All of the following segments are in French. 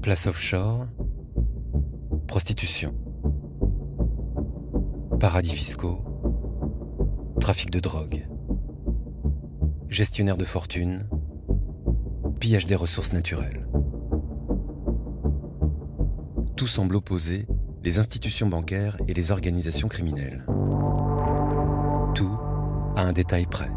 Place offshore, prostitution, paradis fiscaux, trafic de drogue, gestionnaire de fortune, pillage des ressources naturelles. Tout semble opposer les institutions bancaires et les organisations criminelles. Tout à un détail près.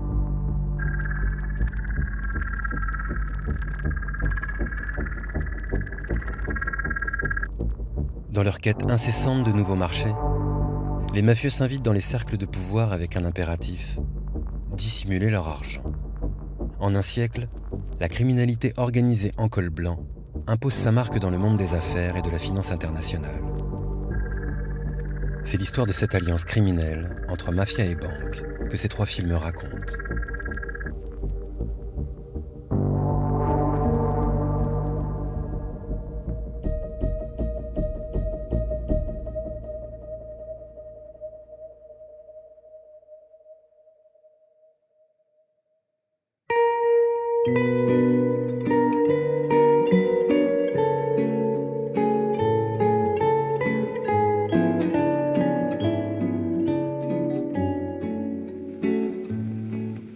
Dans leur quête incessante de nouveaux marchés, les mafieux s'invitent dans les cercles de pouvoir avec un impératif: dissimuler leur argent. En un siècle, la criminalité organisée en col blanc impose sa marque dans le monde des affaires et de la finance internationale. C'est l'histoire de cette alliance criminelle entre mafia et banque que ces trois films racontent.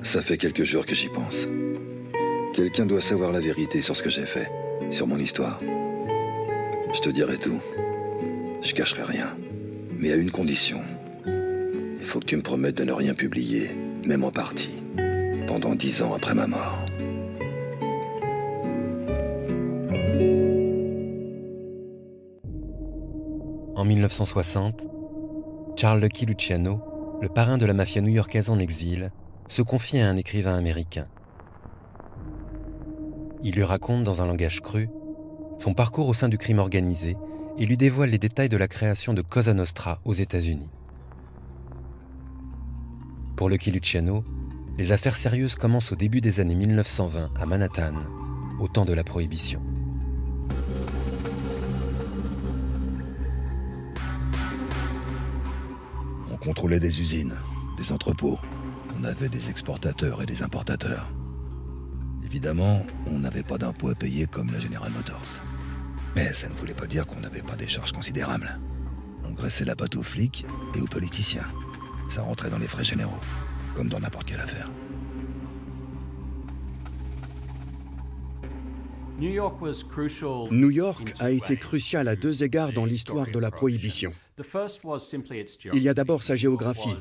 Ça fait quelques jours que j'y pense. Quelqu'un doit savoir la vérité sur ce que j'ai fait, sur mon histoire. Je te dirai tout. Je cacherai rien. Mais à une condition. Il faut que tu me promettes de ne rien publier, même en partie, pendant 10 ans après ma mort. En 1960, Charles Lucky Luciano, le parrain de la mafia new-yorkaise en exil, se confie à un écrivain américain. Il lui raconte dans un langage cru son parcours au sein du crime organisé et lui dévoile les détails de la création de Cosa Nostra aux États-Unis. Pour Lucky Luciano, les affaires sérieuses commencent au début des années 1920 à Manhattan, au temps de la Prohibition. On contrôlait des usines, des entrepôts. On avait des exportateurs et des importateurs. Évidemment, on n'avait pas d'impôts à payer comme la General Motors. Mais ça ne voulait pas dire qu'on n'avait pas des charges considérables. On graissait la patte aux flics et aux politiciens. Ça rentrait dans les frais généraux, comme dans n'importe quelle affaire. New York a été crucial à deux égards dans l'histoire de la Prohibition. Il y a d'abord sa géographie.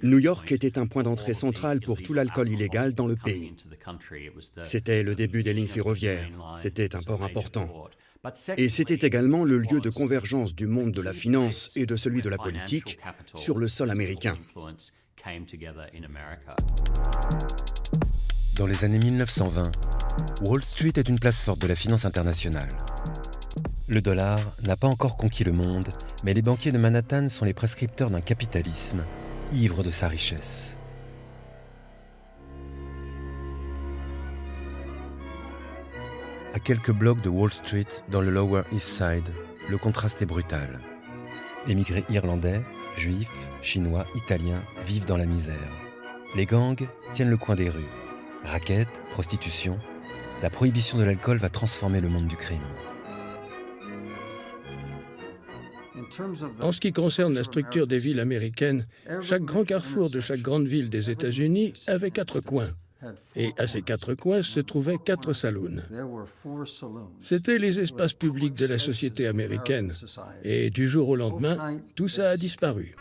New York était un point d'entrée central pour tout l'alcool illégal dans le pays. C'était le début des lignes ferroviaires, c'était un port important. Et c'était également le lieu de convergence du monde de la finance et de celui de la politique sur le sol américain. Dans les années 1920, Wall Street est une place forte de la finance internationale. Le dollar n'a pas encore conquis le monde, mais les banquiers de Manhattan sont les prescripteurs d'un capitalisme ivre de sa richesse. À quelques blocs de Wall Street, dans le Lower East Side, le contraste est brutal. Émigrés irlandais, juifs, chinois, italiens vivent dans la misère. Les gangs tiennent le coin des rues. Raquettes, prostitution, la prohibition de l'alcool va transformer le monde du crime. En ce qui concerne la structure des villes américaines, chaque grand carrefour de chaque grande ville des États-Unis avait 4 coins. Et à ces 4 coins se trouvaient 4 saloons. C'étaient les espaces publics de la société américaine. Et du jour au lendemain, tout ça a disparu.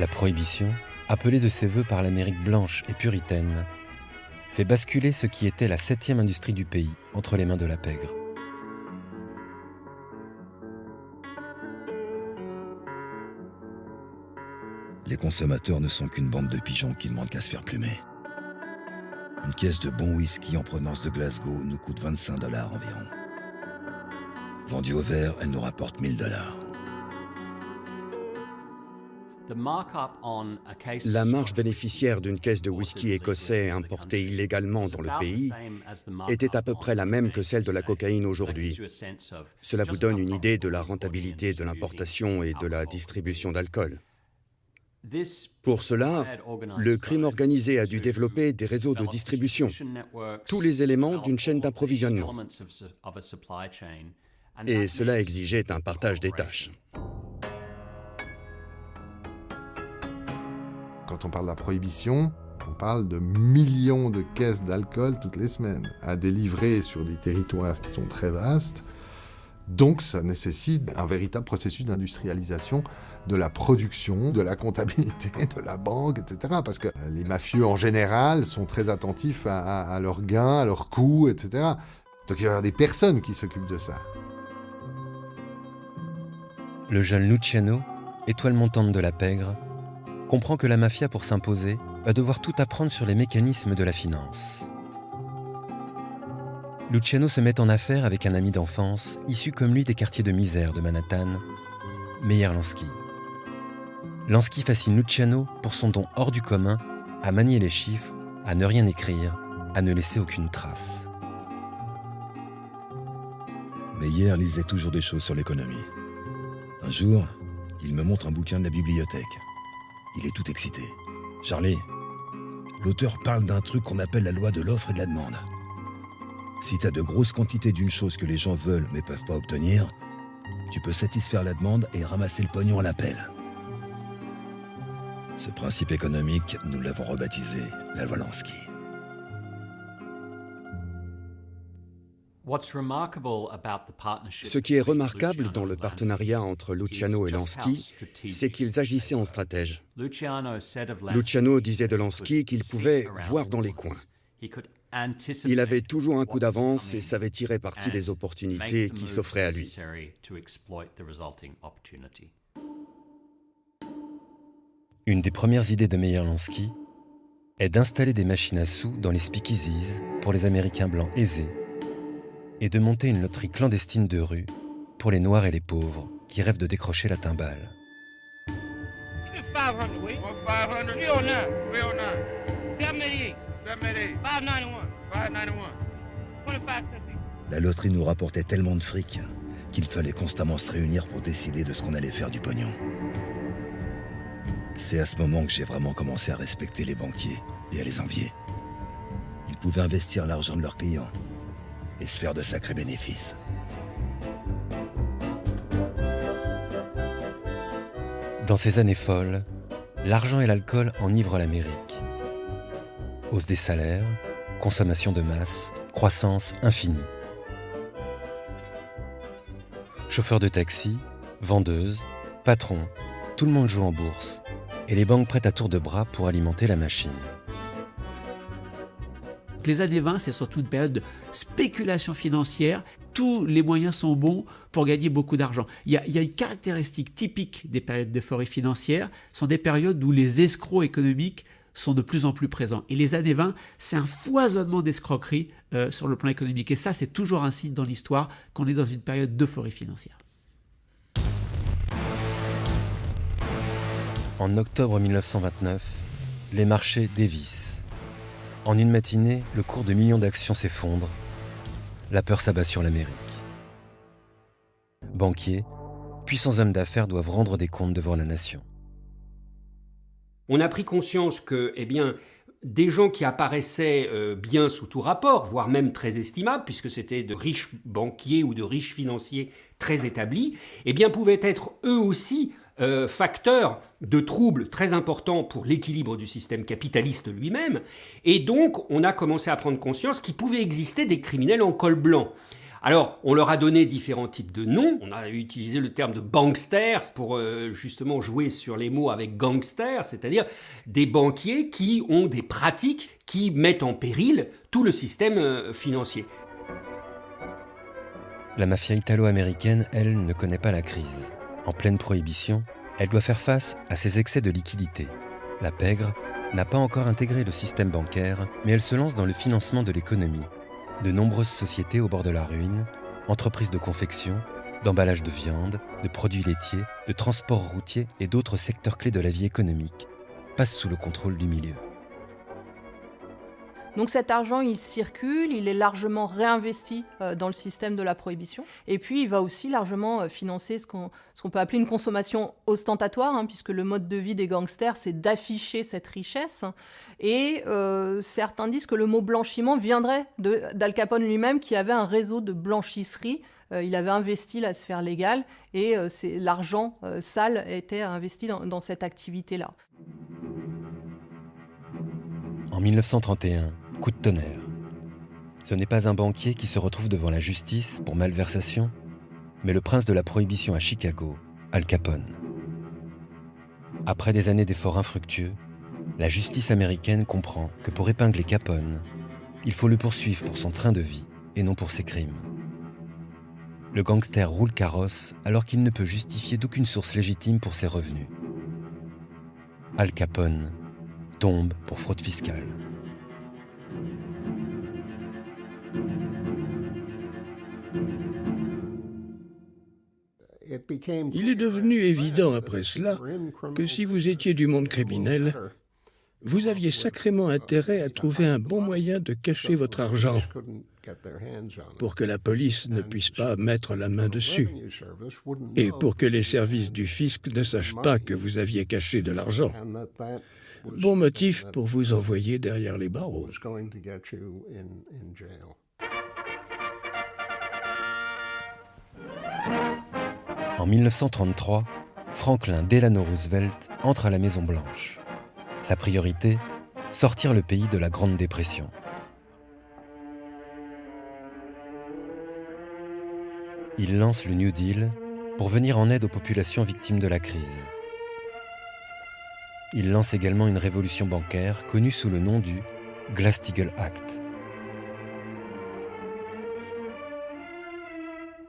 La prohibition, appelée de ses voeux par l'Amérique blanche et puritaine, fait basculer ce qui était la 7e industrie du pays entre les mains de la pègre. Les consommateurs ne sont qu'une bande de pigeons qui ne demandent qu'à se faire plumer. Une caisse de bon whisky en provenance de Glasgow nous coûte 25 $ environ. Vendue au verre, elle nous rapporte 1 000 $. La marge bénéficiaire d'une caisse de whisky écossais importée illégalement dans le pays était à peu près la même que celle de la cocaïne aujourd'hui. Cela vous donne une idée de la rentabilité de l'importation et de la distribution d'alcool. Pour cela, le crime organisé a dû développer des réseaux de distribution, tous les éléments d'une chaîne d'approvisionnement. Et cela exigeait un partage des tâches. Quand on parle de la prohibition, on parle de millions de caisses d'alcool toutes les semaines, à délivrer sur des territoires qui sont très vastes. Donc ça nécessite un véritable processus d'industrialisation de la production, de la comptabilité, de la banque, etc. Parce que les mafieux en général sont très attentifs à leurs gains, à leurs coûts, etc. Donc il y a des personnes qui s'occupent de ça. Le jeune Luciano, étoile montante de la pègre, comprend que la mafia, pour s'imposer, va devoir tout apprendre sur les mécanismes de la finance. Luciano se met en affaire avec un ami d'enfance, issu comme lui des quartiers de misère de Manhattan, Meyer Lansky. Lansky fascine Luciano pour son don hors du commun à manier les chiffres, à ne rien écrire, à ne laisser aucune trace. Meyer lisait toujours des choses sur l'économie. Un jour, il me montre un bouquin de la bibliothèque. Il est tout excité. « Charlie, l'auteur parle d'un truc qu'on appelle la loi de l'offre et de la demande. Si tu as de grosses quantités d'une chose que les gens veulent mais peuvent pas obtenir, tu peux satisfaire la demande et ramasser le pognon à l'appel. » Ce principe économique, nous l'avons rebaptisé la loi Lansky. Ce qui est remarquable dans le partenariat entre Luciano et Lansky, c'est qu'ils agissaient en stratège. Luciano disait de Lansky qu'il pouvait voir dans les coins. Il avait toujours un coup d'avance et savait tirer parti des opportunités qui s'offraient à lui. Une des premières idées de Meyer Lansky est d'installer des machines à sous dans les speakeasies pour les Américains blancs aisés et de monter une loterie clandestine de rue pour les noirs et les pauvres qui rêvent de décrocher la timbale. La loterie nous rapportait tellement de fric qu'il fallait constamment se réunir pour décider de ce qu'on allait faire du pognon. C'est à ce moment que j'ai vraiment commencé à respecter les banquiers et à les envier. Ils pouvaient investir l'argent de leurs clients et se faire de sacrés bénéfices. Dans ces années folles, l'argent et l'alcool enivrent l'Amérique. Hausse des salaires, consommation de masse, croissance infinie. Chauffeurs de taxi, vendeuses, patrons, tout le monde joue en bourse et les banques prêtent à tour de bras pour alimenter la machine. Les années 20, c'est surtout une période de spéculation financière. Tous les moyens sont bons pour gagner beaucoup d'argent. Il y a une caractéristique typique des périodes d'euphorie financière, sont des périodes où les escrocs économiques sont de plus en plus présents. Et les années 20, c'est un foisonnement d'escroqueries sur le plan économique. Et ça, c'est toujours un signe dans l'histoire qu'on est dans une période d'euphorie financière. En octobre 1929, les marchés dévissent. En une matinée, le cours de millions d'actions s'effondre. La peur s'abat sur l'Amérique. Banquiers, puissants hommes d'affaires doivent rendre des comptes devant la nation. On a pris conscience que, des gens qui apparaissaient bien sous tout rapport, voire même très estimables, puisque c'était de riches banquiers ou de riches financiers très établis, pouvaient être eux aussi facteurs de troubles très importants pour l'équilibre du système capitaliste lui-même. Et donc, on a commencé à prendre conscience qu'il pouvait exister des criminels en col blanc. Alors, on leur a donné différents types de noms. On a utilisé le terme de banksters pour justement jouer sur les mots avec gangsters, c'est-à-dire des banquiers qui ont des pratiques qui mettent en péril tout le système financier. La mafia italo-américaine, elle, ne connaît pas la crise. En pleine prohibition, elle doit faire face à ces excès de liquidité. La pègre n'a pas encore intégré le système bancaire, mais elle se lance dans le financement de l'économie. De nombreuses sociétés au bord de la ruine, entreprises de confection, d'emballage de viande, de produits laitiers, de transport routier et d'autres secteurs clés de la vie économique, passent sous le contrôle du milieu. Donc cet argent, il circule, il est largement réinvesti dans le système de la prohibition. Et puis, il va aussi largement financer ce qu'on peut appeler une consommation ostentatoire, hein, puisque le mode de vie des gangsters, c'est d'afficher cette richesse. Et certains disent que le mot blanchiment viendrait d'Al Capone lui-même, qui avait un réseau de blanchisserie. Il avait investi la sphère légale et l'argent sale était investi dans cette activité-là. En 1931, coup de tonnerre. Ce n'est pas un banquier qui se retrouve devant la justice pour malversation, mais le prince de la prohibition à Chicago, Al Capone. Après des années d'efforts infructueux, la justice américaine comprend que pour épingler Capone, il faut le poursuivre pour son train de vie et non pour ses crimes. Le gangster roule carrosse alors qu'il ne peut justifier d'aucune source légitime pour ses revenus. Al Capone tombe pour fraude fiscale. Il est devenu évident après cela que si vous étiez du monde criminel, vous aviez sacrément intérêt à trouver un bon moyen de cacher votre argent pour que la police ne puisse pas mettre la main dessus et pour que les services du fisc ne sachent pas que vous aviez caché de l'argent. Bon motif pour vous envoyer derrière les barreaux. En 1933, Franklin Delano Roosevelt entre à la Maison-Blanche. Sa priorité, sortir le pays de la Grande Dépression. Il lance le New Deal pour venir en aide aux populations victimes de la crise. Il lance également une révolution bancaire connue sous le nom du Glass-Steagall Act.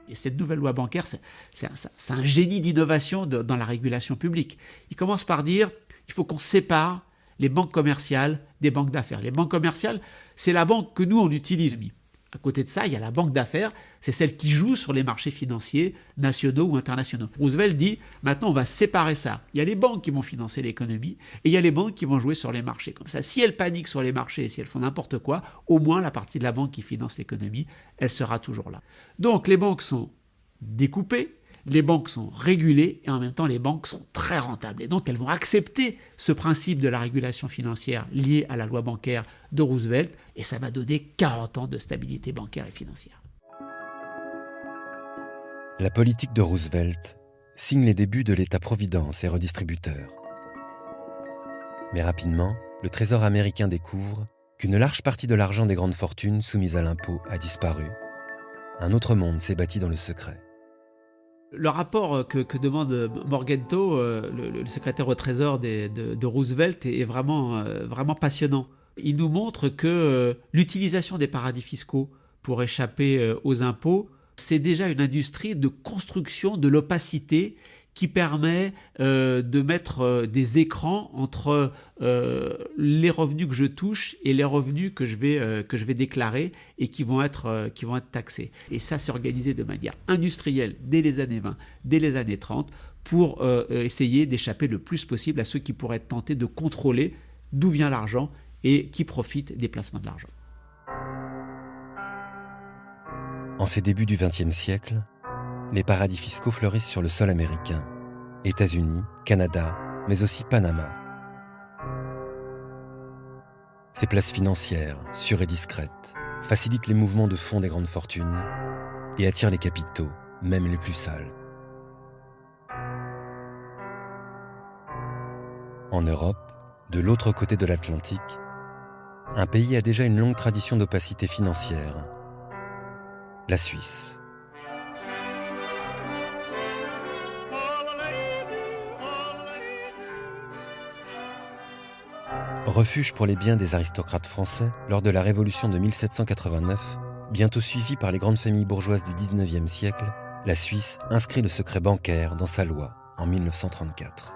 Et cette nouvelle loi bancaire, c'est un génie d'innovation dans la régulation publique. Il commence par dire qu'il faut qu'on sépare les banques commerciales des banques d'affaires. Les banques commerciales, c'est la banque que nous, on utilise. À côté de ça, il y a la banque d'affaires, c'est celle qui joue sur les marchés financiers nationaux ou internationaux. Roosevelt dit, maintenant on va séparer ça. Il y a les banques qui vont financer l'économie et il y a les banques qui vont jouer sur les marchés. Comme ça, si elles paniquent sur les marchés, si elles font n'importe quoi, au moins la partie de la banque qui finance l'économie, elle sera toujours là. Donc les banques sont découpées, les banques sont régulées et en même temps les banques sont très rentables. Et donc elles vont accepter ce principe de la régulation financière lié à la loi bancaire de Roosevelt et ça va donner 40 ans de stabilité bancaire et financière. La politique de Roosevelt signe les débuts de l'État-providence et redistributeur. Mais rapidement, le Trésor américain découvre qu'une large partie de l'argent des grandes fortunes soumises à l'impôt a disparu. Un autre monde s'est bâti dans le secret. Le rapport que demande Morgenthau, le secrétaire au Trésor de Roosevelt, est vraiment passionnant. Il nous montre que l'utilisation des paradis fiscaux pour échapper aux impôts, c'est déjà une industrie de construction de l'opacité qui permet de mettre des écrans entre les revenus que je touche et les revenus que je vais déclarer et qui vont être taxés. Et ça, c'est organisé de manière industrielle dès les années 20, dès les années 30, pour essayer d'échapper le plus possible à ceux qui pourraient être tentés de contrôler d'où vient l'argent et qui profitent des placements de l'argent. En ces débuts du XXe siècle, les paradis fiscaux fleurissent sur le sol américain, États-Unis, Canada, mais aussi Panama. Ces places financières, sûres et discrètes, facilitent les mouvements de fonds des grandes fortunes et attirent les capitaux, même les plus sales. En Europe, de l'autre côté de l'Atlantique, un pays a déjà une longue tradition d'opacité financière, la Suisse. Refuge pour les biens des aristocrates français lors de la Révolution de 1789, bientôt suivie par les grandes familles bourgeoises du XIXe siècle, la Suisse inscrit le secret bancaire dans sa loi en 1934.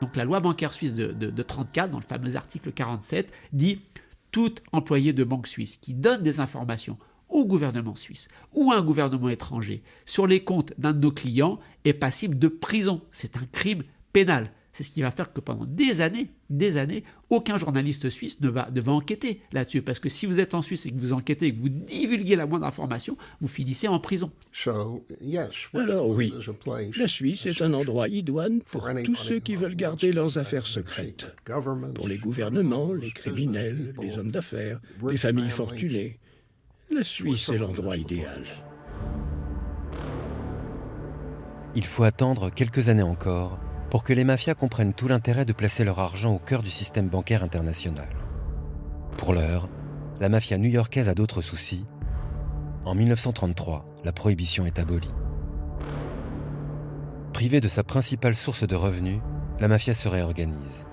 Donc la loi bancaire suisse de 1934, dans le fameux article 47, dit « Tout employé de banque suisse qui donne des informations au gouvernement suisse ou à un gouvernement étranger sur les comptes d'un de nos clients est passible de prison. C'est un crime pénal. » C'est ce qui va faire que pendant des années, aucun journaliste suisse ne va enquêter là-dessus. Parce que si vous êtes en Suisse et que vous enquêtez et que vous divulguez la moindre information, vous finissez en prison. Alors oui, la Suisse est un endroit idoine pour tous ceux qui veulent garder leurs affaires secrètes. Pour les gouvernements, les criminels, les hommes d'affaires, les familles fortunées. La Suisse est l'endroit idéal. Il faut attendre quelques années encore pour que les mafias comprennent tout l'intérêt de placer leur argent au cœur du système bancaire international. Pour l'heure, la mafia new-yorkaise a d'autres soucis. En 1933, la prohibition est abolie. Privée de sa principale source de revenus, la mafia se réorganise.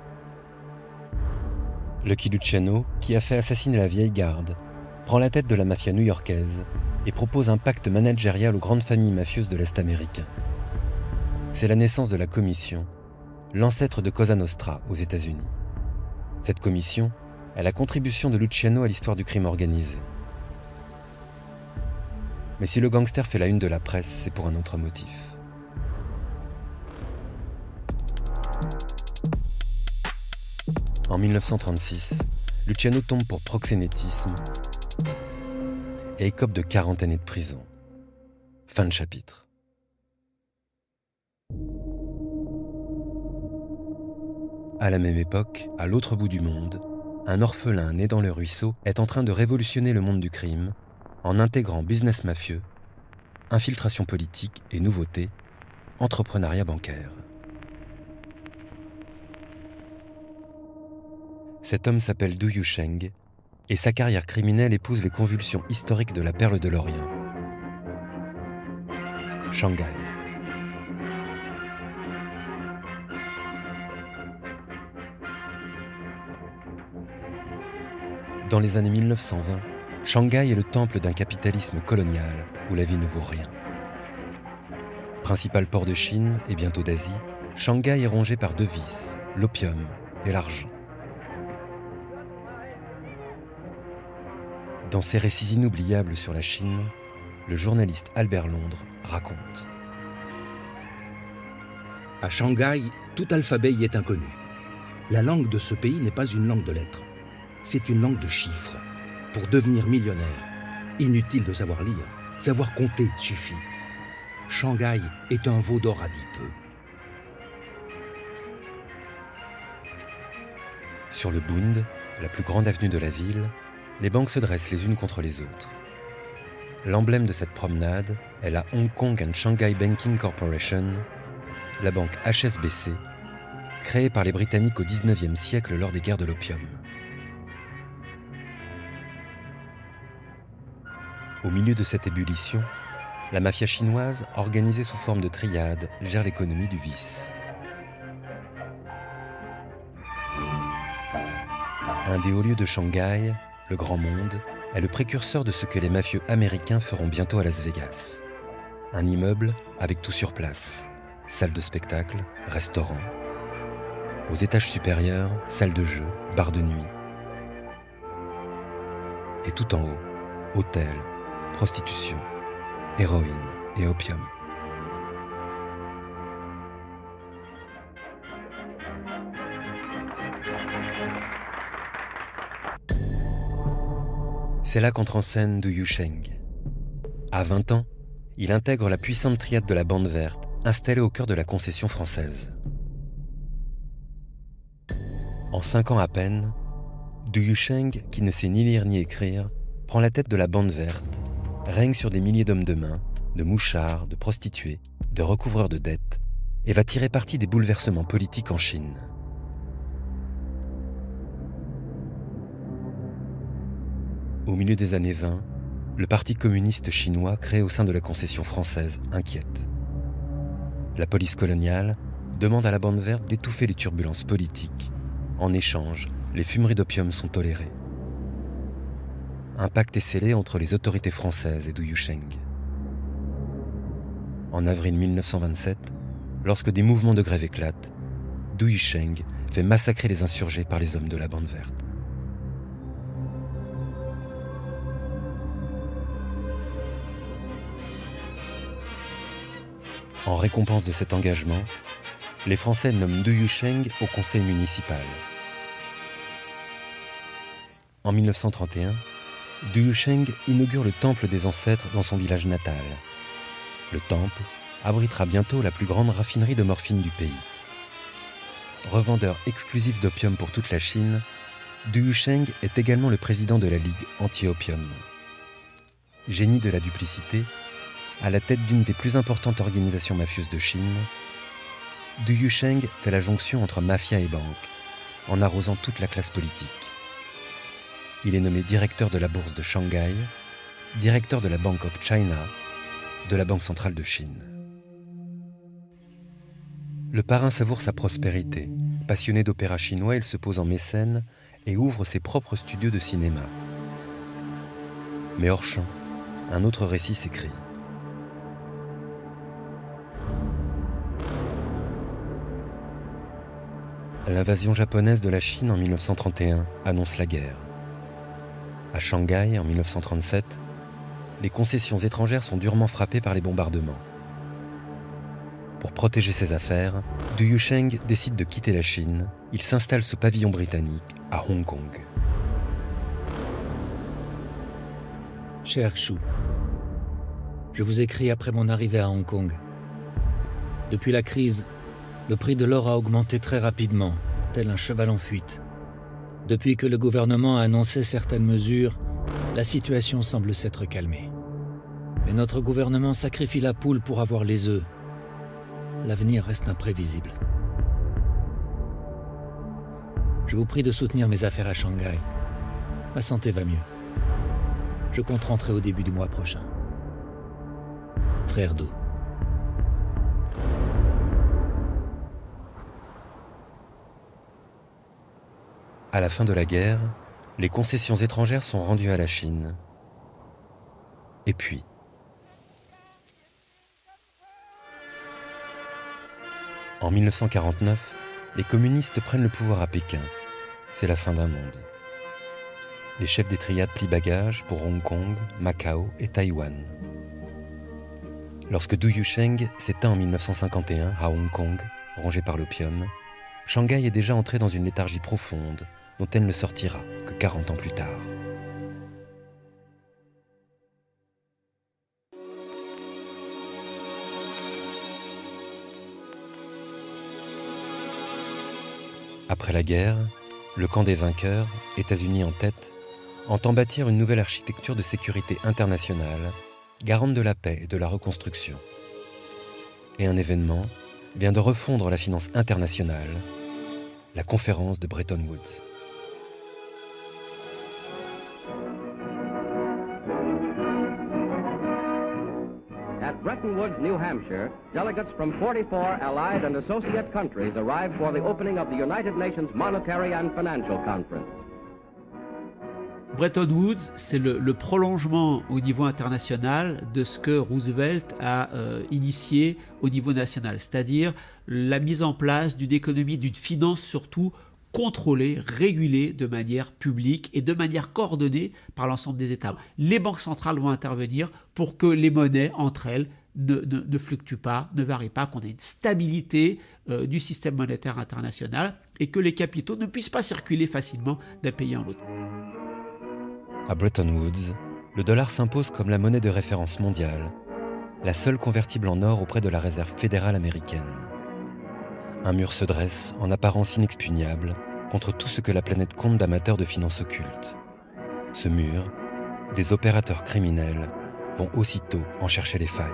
Lucky Luciano, qui a fait assassiner la vieille garde, prend la tête de la mafia new-yorkaise et propose un pacte managérial aux grandes familles mafieuses de l'Est américain. C'est la naissance de la Commission, l'ancêtre de Cosa Nostra aux États-Unis. Cette commission est la contribution de Luciano à l'histoire du crime organisé. Mais si le gangster fait la une de la presse, c'est pour un autre motif. En 1936, Luciano tombe pour proxénétisme et écope de 40 années de prison. Fin de chapitre. À la même époque, à l'autre bout du monde, un orphelin né dans le ruisseau est en train de révolutionner le monde du crime en intégrant business mafieux, infiltration politique et nouveautés, entrepreneuriat bancaire. Cet homme s'appelle Du Yusheng et sa carrière criminelle épouse les convulsions historiques de la perle de l'Orient. Shanghai. Dans les années 1920, Shanghai est le temple d'un capitalisme colonial où la vie ne vaut rien. Principal port de Chine et bientôt d'Asie, Shanghai est rongé par deux vices, l'opium et l'argent. Dans ses récits inoubliables sur la Chine, le journaliste Albert Londres raconte. À Shanghai, tout alphabet y est inconnu. La langue de ce pays n'est pas une langue de lettres. C'est une langue de chiffres. Pour devenir millionnaire, inutile de savoir lire, savoir compter suffit. Shanghai est un veau d'or adipeux. Sur le Bund, la plus grande avenue de la ville, les banques se dressent les unes contre les autres. L'emblème de cette promenade est la Hong Kong and Shanghai Banking Corporation, la banque HSBC, créée par les Britanniques au XIXe siècle lors des guerres de l'opium. Au milieu de cette ébullition, la mafia chinoise, organisée sous forme de triade, gère l'économie du vice. Un des hauts lieux de Shanghai, le Grand Monde, est le précurseur de ce que les mafieux américains feront bientôt à Las Vegas. Un immeuble avec tout sur place. Salle de spectacle, restaurant. Aux étages supérieurs, salle de jeu, bar de nuit. Et tout en haut, hôtel, prostitution, héroïne et opium. C'est là qu'entre en scène Du Yusheng. À 20 ans, il intègre la puissante triade de la Bande Verte, installée au cœur de la concession française. En 5 ans à peine, Du Yusheng, qui ne sait ni lire ni écrire, prend la tête de la Bande Verte, règne sur des milliers d'hommes de main, de mouchards, de prostituées, de recouvreurs de dettes, et va tirer parti des bouleversements politiques en Chine. Au milieu des années 20, le Parti communiste chinois créé au sein de la concession française inquiète. La police coloniale demande à la Bande Verte d'étouffer les turbulences politiques. En échange, les fumeries d'opium sont tolérées. Un pacte est scellé entre les autorités françaises et Du Yusheng. En avril 1927, lorsque des mouvements de grève éclatent, Du Yusheng fait massacrer les insurgés par les hommes de la Bande Verte. En récompense de cet engagement, les Français nomment Du Yusheng au conseil municipal. En 1931, Du Yusheng inaugure le temple des ancêtres dans son village natal. Le temple abritera bientôt la plus grande raffinerie de morphine du pays. Revendeur exclusif d'opium pour toute la Chine, Du Yusheng est également le président de la Ligue anti-opium. Génie de la duplicité, à la tête d'une des plus importantes organisations mafieuses de Chine, Du Yusheng fait la jonction entre mafia et banque, en arrosant toute la classe politique. Il est nommé directeur de la bourse de Shanghai, directeur de la Bank of China, de la Banque centrale de Chine. Le parrain savoure sa prospérité. Passionné d'opéra chinois, il se pose en mécène et ouvre ses propres studios de cinéma. Mais hors champ, un autre récit s'écrit. L'invasion japonaise de la Chine en 1931 annonce la guerre. À Shanghai, en 1937, les concessions étrangères sont durement frappées par les bombardements. Pour protéger ses affaires, Du Yusheng décide de quitter la Chine. Il s'installe sous pavillon britannique à Hong Kong. Cher Xu, je vous écris après mon arrivée à Hong Kong. Depuis la crise, le prix de l'or a augmenté très rapidement, tel un cheval en fuite. Depuis que le gouvernement a annoncé certaines mesures, la situation semble s'être calmée. Mais notre gouvernement sacrifie la poule pour avoir les œufs. L'avenir reste imprévisible. Je vous prie de soutenir mes affaires à Shanghai. Ma santé va mieux. Je compte rentrer au début du mois prochain. Frère Do. À la fin de la guerre, les concessions étrangères sont rendues à la Chine. Et puis, en 1949, les communistes prennent le pouvoir à Pékin. C'est la fin d'un monde. Les chefs des triades plient bagages pour Hong Kong, Macao et Taïwan. Lorsque Du Yusheng s'éteint en 1951 à Hong Kong, rongé par l'opium, Shanghai est déjà entrée dans une léthargie profonde dont elle ne sortira que 40 ans plus tard. Après la guerre, le camp des vainqueurs, États-Unis en tête, entend bâtir une nouvelle architecture de sécurité internationale, garante de la paix et de la reconstruction. Et un événement vient de refondre la finance internationale, la conférence de Bretton Woods. At Bretton Woods, New Hampshire, delegates from 44 allied and associate countries arrived for the opening of the United Nations Monetary and Financial Conference. Bretton Woods, c'est le prolongement au niveau international de ce que Roosevelt a initié au niveau national, c'est-à-dire la mise en place d'une économie, d'une finance surtout contrôlée, régulée de manière publique et de manière coordonnée par l'ensemble des États. Les banques centrales vont intervenir pour que les monnaies, entre elles, ne fluctuent pas, ne varient pas, qu'on ait une stabilité du système monétaire international et que les capitaux ne puissent pas circuler facilement d'un pays en l'autre. À Bretton Woods, le dollar s'impose comme la monnaie de référence mondiale, la seule convertible en or auprès de la réserve fédérale américaine. Un mur se dresse, en apparence inexpugnable, contre tout ce que la planète compte d'amateurs de finances occultes. Ce mur, des opérateurs criminels vont aussitôt en chercher les failles.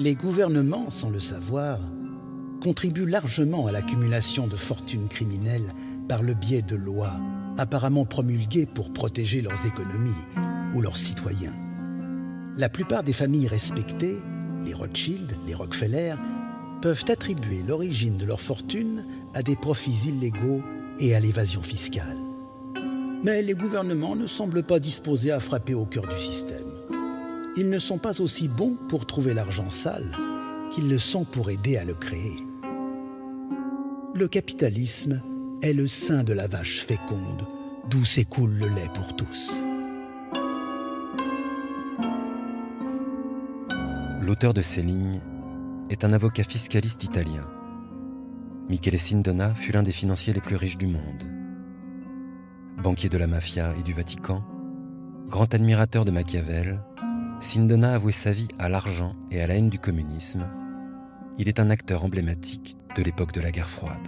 Les gouvernements, sans le savoir, contribuent largement à l'accumulation de fortunes criminelles par le biais de lois apparemment promulguées pour protéger leurs économies ou leurs citoyens. La plupart des familles respectées, les Rothschild, les Rockefeller, peuvent attribuer l'origine de leur fortune à des profits illégaux et à l'évasion fiscale. Mais les gouvernements ne semblent pas disposés à frapper au cœur du système. Ils ne sont pas aussi bons pour trouver l'argent sale qu'ils le sont pour aider à le créer. Le capitalisme est le sein de la vache féconde d'où s'écoule le lait pour tous. L'auteur de ces lignes est un avocat fiscaliste italien. Michele Sindona fut l'un des financiers les plus riches du monde. Banquier de la mafia et du Vatican, grand admirateur de Machiavel, Sindona a voué sa vie à l'argent et à la haine du communisme. Il est un acteur emblématique de l'époque de la guerre froide.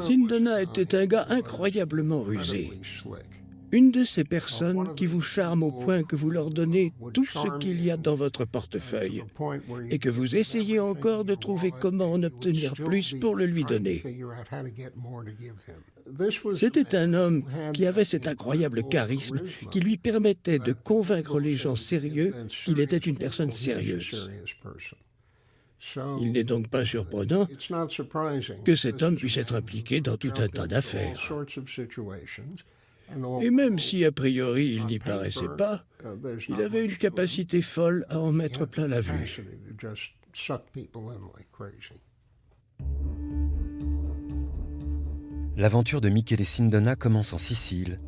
Sindona était un gars incroyablement rusé. Une de ces personnes qui vous charment au point que vous leur donnez tout ce qu'il y a dans votre portefeuille et que vous essayez encore de trouver comment en obtenir plus pour le lui donner. C'était un homme qui avait cet incroyable charisme qui lui permettait de convaincre les gens sérieux qu'il était une personne sérieuse. Il n'est donc pas surprenant que cet homme puisse être impliqué dans tout un tas d'affaires. Et même si a priori il n'y paraissait pas, il avait une capacité folle à en mettre plein la vue. L'aventure de Michele Sindona commence en Sicile,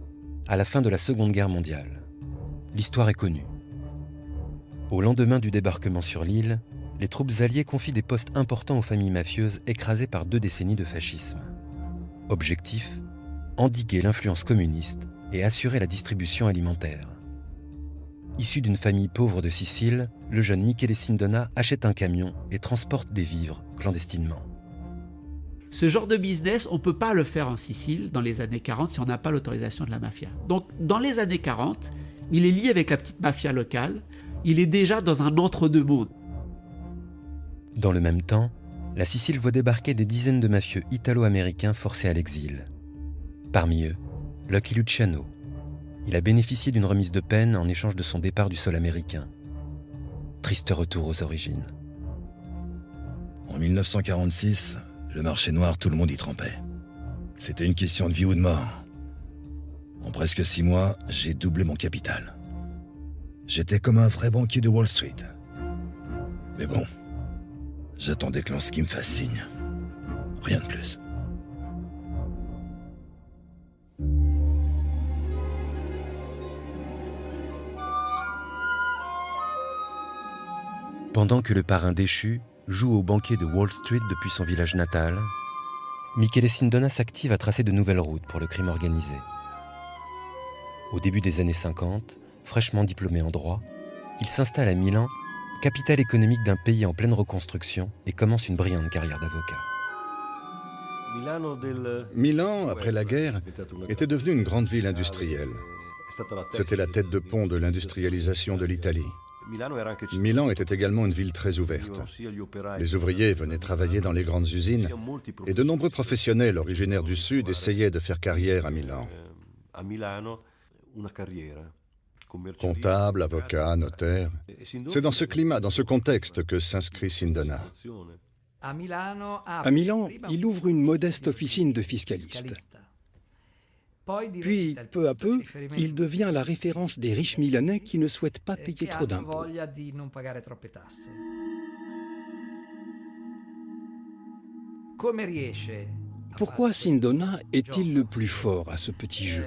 à la fin de la Seconde Guerre mondiale. L'histoire est connue. Au lendemain du débarquement sur l'île, les troupes alliées confient des postes importants aux familles mafieuses écrasées par 2 décennies de fascisme. Objectif : endiguer l'influence communiste et assurer la distribution alimentaire. Issu d'une famille pauvre de Sicile, le jeune Michele Sindona achète un camion et transporte des vivres clandestinement. Ce genre de business, on ne peut pas le faire en Sicile dans les années 40 si on n'a pas l'autorisation de la mafia. Donc, dans les années 40, il est lié avec la petite mafia locale, il est déjà dans un entre-deux-mondes. Dans le même temps, la Sicile voit débarquer des dizaines de mafieux italo-américains forcés à l'exil. Parmi eux, Lucky Luciano. Il a bénéficié d'une remise de peine en échange de son départ du sol américain. Triste retour aux origines. En 1946, le marché noir, tout le monde y trempait. C'était une question de vie ou de mort. En presque 6 mois, j'ai doublé mon capital. J'étais comme un vrai banquier de Wall Street. Mais bon, j'attendais que Lansky me fasse signe. Rien de plus. Pendant que le parrain déchu joue au banquet de Wall Street depuis son village natal, Michele Sindona s'active à tracer de nouvelles routes pour le crime organisé. Au début des années 50, fraîchement diplômé en droit, il s'installe à Milan, capitale économique d'un pays en pleine reconstruction, et commence une brillante carrière d'avocat. Milan, après la guerre, était devenue une grande ville industrielle. C'était la tête de pont de l'industrialisation de l'Italie. Milan était également une ville très ouverte. Les ouvriers venaient travailler dans les grandes usines et de nombreux professionnels originaires du Sud essayaient de faire carrière à Milan. Comptables, avocats, notaires. C'est dans ce climat, dans ce contexte que s'inscrit Sindona. À Milan, il ouvre une modeste officine de fiscaliste. Puis, peu à peu, il devient la référence des riches milanais qui ne souhaitent pas payer trop d'impôts. Pourquoi Sindona est-il le plus fort à ce petit jeu?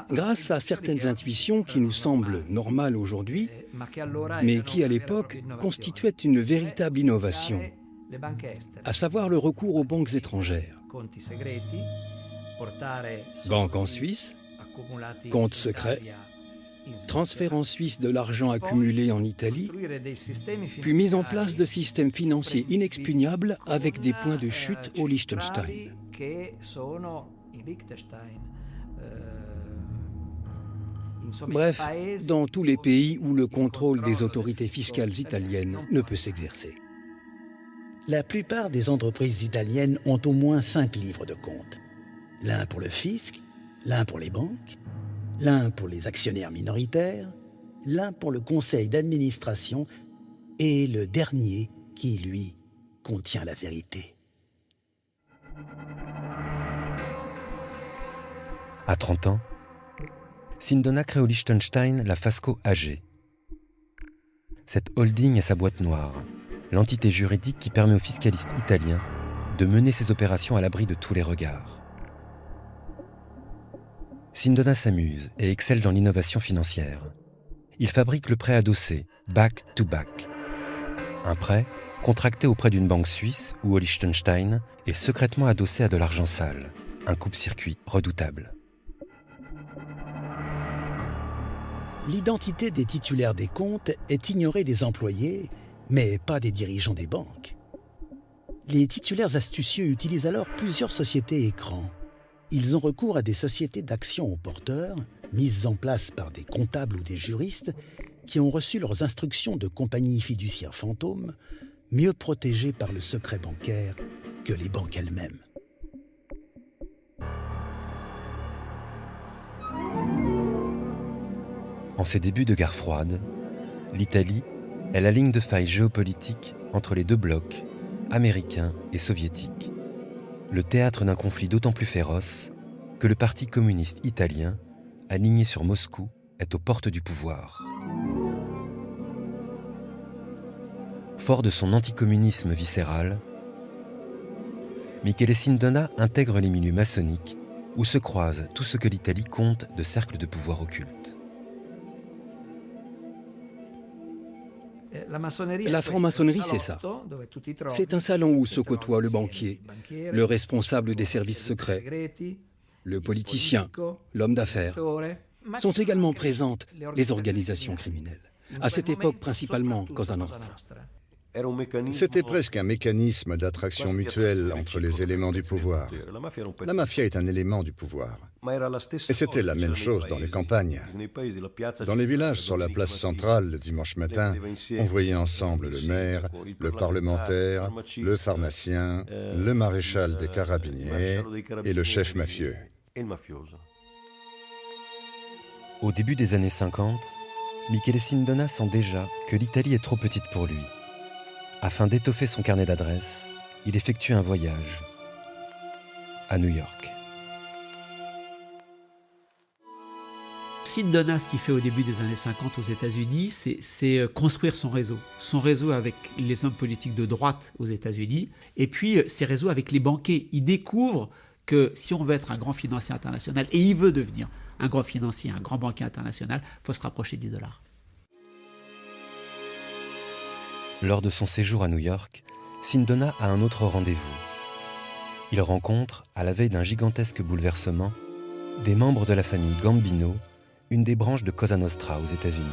Grâce à certaines intuitions qui nous semblent normales aujourd'hui, mais qui à l'époque constituaient une véritable innovation, à savoir le recours aux banques étrangères. Banque en Suisse, compte secret, transfert en Suisse de l'argent accumulé en Italie, puis mise en place de systèmes financiers inexpugnables avec des points de chute au Liechtenstein. Bref, dans tous les pays où le contrôle des autorités fiscales italiennes ne peut s'exercer. La plupart des entreprises italiennes ont au moins 5 livres de compte. L'un pour le fisc, l'un pour les banques, l'un pour les actionnaires minoritaires, l'un pour le conseil d'administration et le dernier qui, lui, contient la vérité. À 30 ans, Sindona crée au Liechtenstein la Fasco AG. Cette holding est sa boîte noire, l'entité juridique qui permet aux fiscalistes italiens de mener ses opérations à l'abri de tous les regards. Sindona s'amuse et excelle dans l'innovation financière. Il fabrique le prêt adossé, back to back. Un prêt contracté auprès d'une banque suisse ou au Liechtenstein et secrètement adossé à de l'argent sale, un coupe-circuit redoutable. L'identité des titulaires des comptes est ignorée des employés, mais pas des dirigeants des banques. Les titulaires astucieux utilisent alors plusieurs sociétés écrans. Ils ont recours à des sociétés d'actions aux porteurs, mises en place par des comptables ou des juristes, qui ont reçu leurs instructions de compagnies fiduciaires fantômes, mieux protégées par le secret bancaire que les banques elles-mêmes. En ces débuts de guerre froide, l'Italie est la ligne de faille géopolitique entre les deux blocs, américains et soviétiques. Le théâtre d'un conflit d'autant plus féroce que le Parti communiste italien, aligné sur Moscou, est aux portes du pouvoir. Fort de son anticommunisme viscéral, Michele Sindona intègre les milieux maçonniques où se croise tout ce que l'Italie compte de cercles de pouvoir occultes. La franc-maçonnerie, c'est ça. C'est un salon où se côtoient le banquier, le responsable des services secrets, le politicien, l'homme d'affaires. Sont également présentes les organisations criminelles. À cette époque, principalement Cosa Nostra. C'était presque un mécanisme d'attraction mutuelle entre les éléments du pouvoir. La mafia est un élément du pouvoir. Et c'était la même chose dans les campagnes. Dans les villages sur la place centrale le dimanche matin, on voyait ensemble le maire, le parlementaire, le pharmacien, le maréchal des carabiniers et le chef mafieux. Au début des années 50, Michele Sindona sent déjà que l'Italie est trop petite pour lui. Afin d'étoffer son carnet d'adresses, il effectue un voyage à New York. Sindona, ce qu'il fait au début des années 50 aux États-Unis, c'est construire son réseau avec les hommes politiques de droite aux États-Unis, et puis ses réseaux avec les banquiers. Il découvre que si on veut être un grand financier international, et il veut devenir un grand financier, un grand banquier international, il faut se rapprocher du dollar. Lors de son séjour à New York, Sindona a un autre rendez-vous. Il rencontre, à la veille d'un gigantesque bouleversement, des membres de la famille Gambino, une des branches de Cosa Nostra aux États-Unis.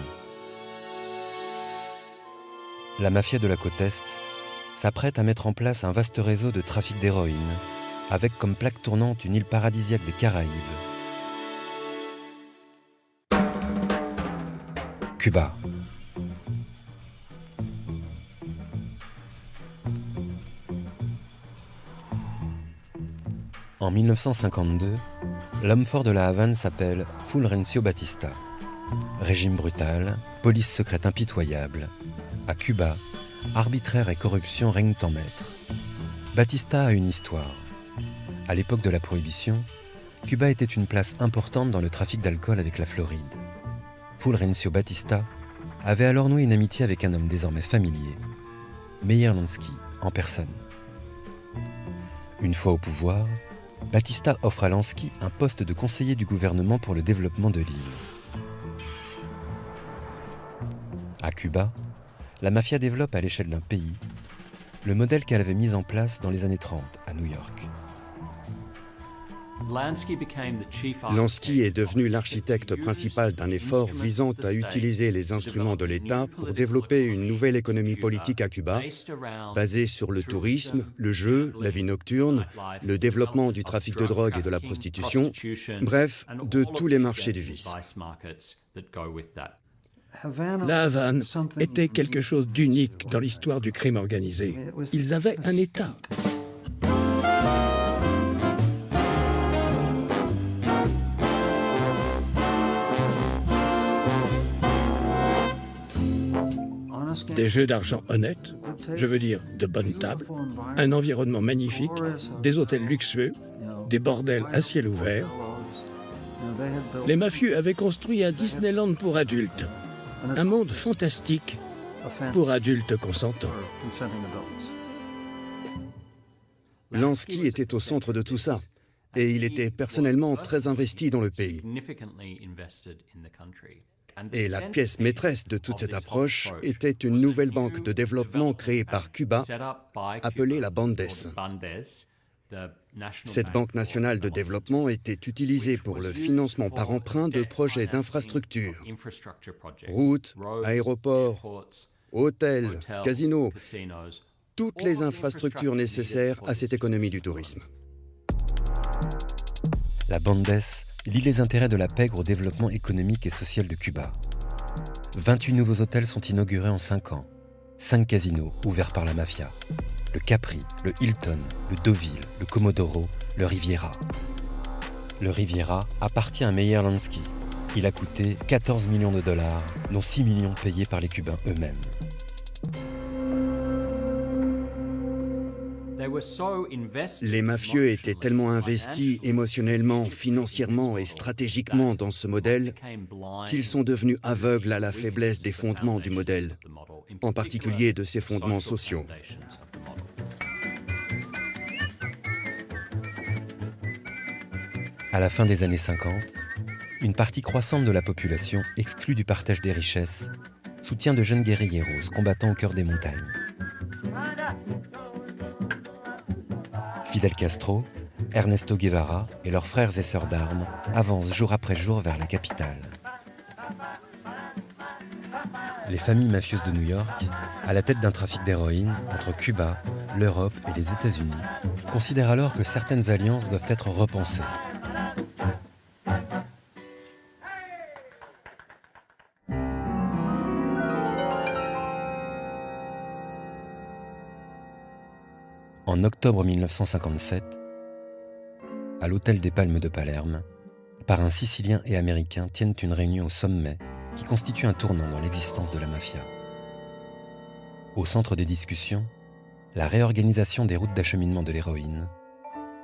La mafia de la côte Est s'apprête à mettre en place un vaste réseau de trafic d'héroïne, avec comme plaque tournante une île paradisiaque des Caraïbes, Cuba. En 1952, l'homme fort de la Havane s'appelle Fulgencio Batista. Régime brutal, police secrète impitoyable. À Cuba, arbitraire et corruption règnent en maître. Batista a une histoire. À l'époque de la Prohibition, Cuba était une place importante dans le trafic d'alcool avec la Floride. Fulgencio Batista avait alors noué une amitié avec un homme désormais familier, Meyer Lansky, en personne. Une fois au pouvoir, Batista offre à Lansky un poste de conseiller du gouvernement pour le développement de l'île. À Cuba, la mafia développe à l'échelle d'un pays le modèle qu'elle avait mis en place dans les années 30 à New York. Lansky est devenu l'architecte principal d'un effort visant à utiliser les instruments de l'État pour développer une nouvelle économie politique à Cuba, basée sur le tourisme, le jeu, la vie nocturne, le développement du trafic de drogue et de la prostitution, bref, de tous les marchés du vice. La Havane était quelque chose d'unique dans l'histoire du crime organisé. Ils avaient un État. Des jeux d'argent honnêtes, je veux dire de bonnes tables, un environnement magnifique, des hôtels luxueux, des bordels à ciel ouvert. Les mafieux avaient construit un Disneyland pour adultes, un monde Lansky était au centre de tout ça, et il était personnellement très investi dans le pays. Et la pièce maîtresse de toute cette approche était une nouvelle banque de développement créée par Cuba, appelée la Bandes. Cette banque nationale de développement était utilisée pour le financement par emprunt de projets d'infrastructures, routes, aéroports, hôtels, casinos, toutes les infrastructures nécessaires à cette économie du tourisme. La Bandes lie les intérêts de la pègre au développement économique et social de Cuba. 28 nouveaux hôtels sont inaugurés en 5 ans, 5 casinos ouverts par la mafia. Le Capri, le Hilton, le Deauville, le Comodoro, le Riviera. Le Riviera appartient à Meyer Lansky. Il a coûté 14 millions de dollars, dont 6 millions payés par les Cubains eux-mêmes. Les mafieux étaient tellement investis émotionnellement, financièrement et stratégiquement dans ce modèle qu'ils sont devenus aveugles à la faiblesse des fondements du modèle, en particulier de ses fondements sociaux. À la fin des années 50, une partie croissante de la population, exclue du partage des richesses, soutient de jeunes guérilleros combattant au cœur des montagnes. Fidel Castro, Ernesto Guevara et leurs frères et sœurs d'armes avancent jour après jour vers la capitale. Les familles mafieuses de New York, à la tête d'un trafic d'héroïne entre Cuba, l'Europe et les États-Unis, considèrent alors que certaines alliances doivent être repensées. En octobre 1957, à l'hôtel des Palmes de Palerme, parrains siciliens et américains tiennent une réunion au sommet qui constitue un tournant dans l'existence de la mafia. Au centre des discussions, la réorganisation des routes d'acheminement de l'héroïne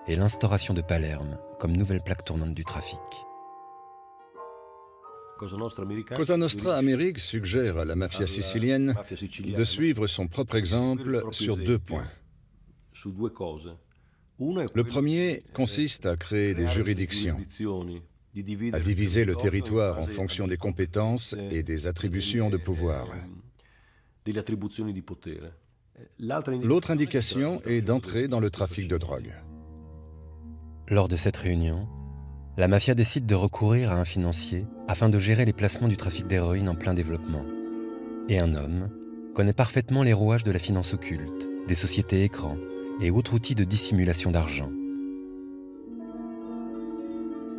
et l'instauration de Palerme comme nouvelle plaque tournante du trafic. Cosa Nostra Amérique suggère à la mafia sicilienne de suivre son propre exemple sur 2 points. Le premier consiste à créer des juridictions, à diviser le territoire en fonction des compétences et des attributions de pouvoir. L'autre indication est d'entrer dans le trafic de drogue. Lors de cette réunion, la mafia décide de recourir à un financier afin de gérer les placements du trafic d'héroïne en plein développement. Et un homme connaît parfaitement les rouages de la finance occulte, des sociétés écrans et autres outils de dissimulation d'argent.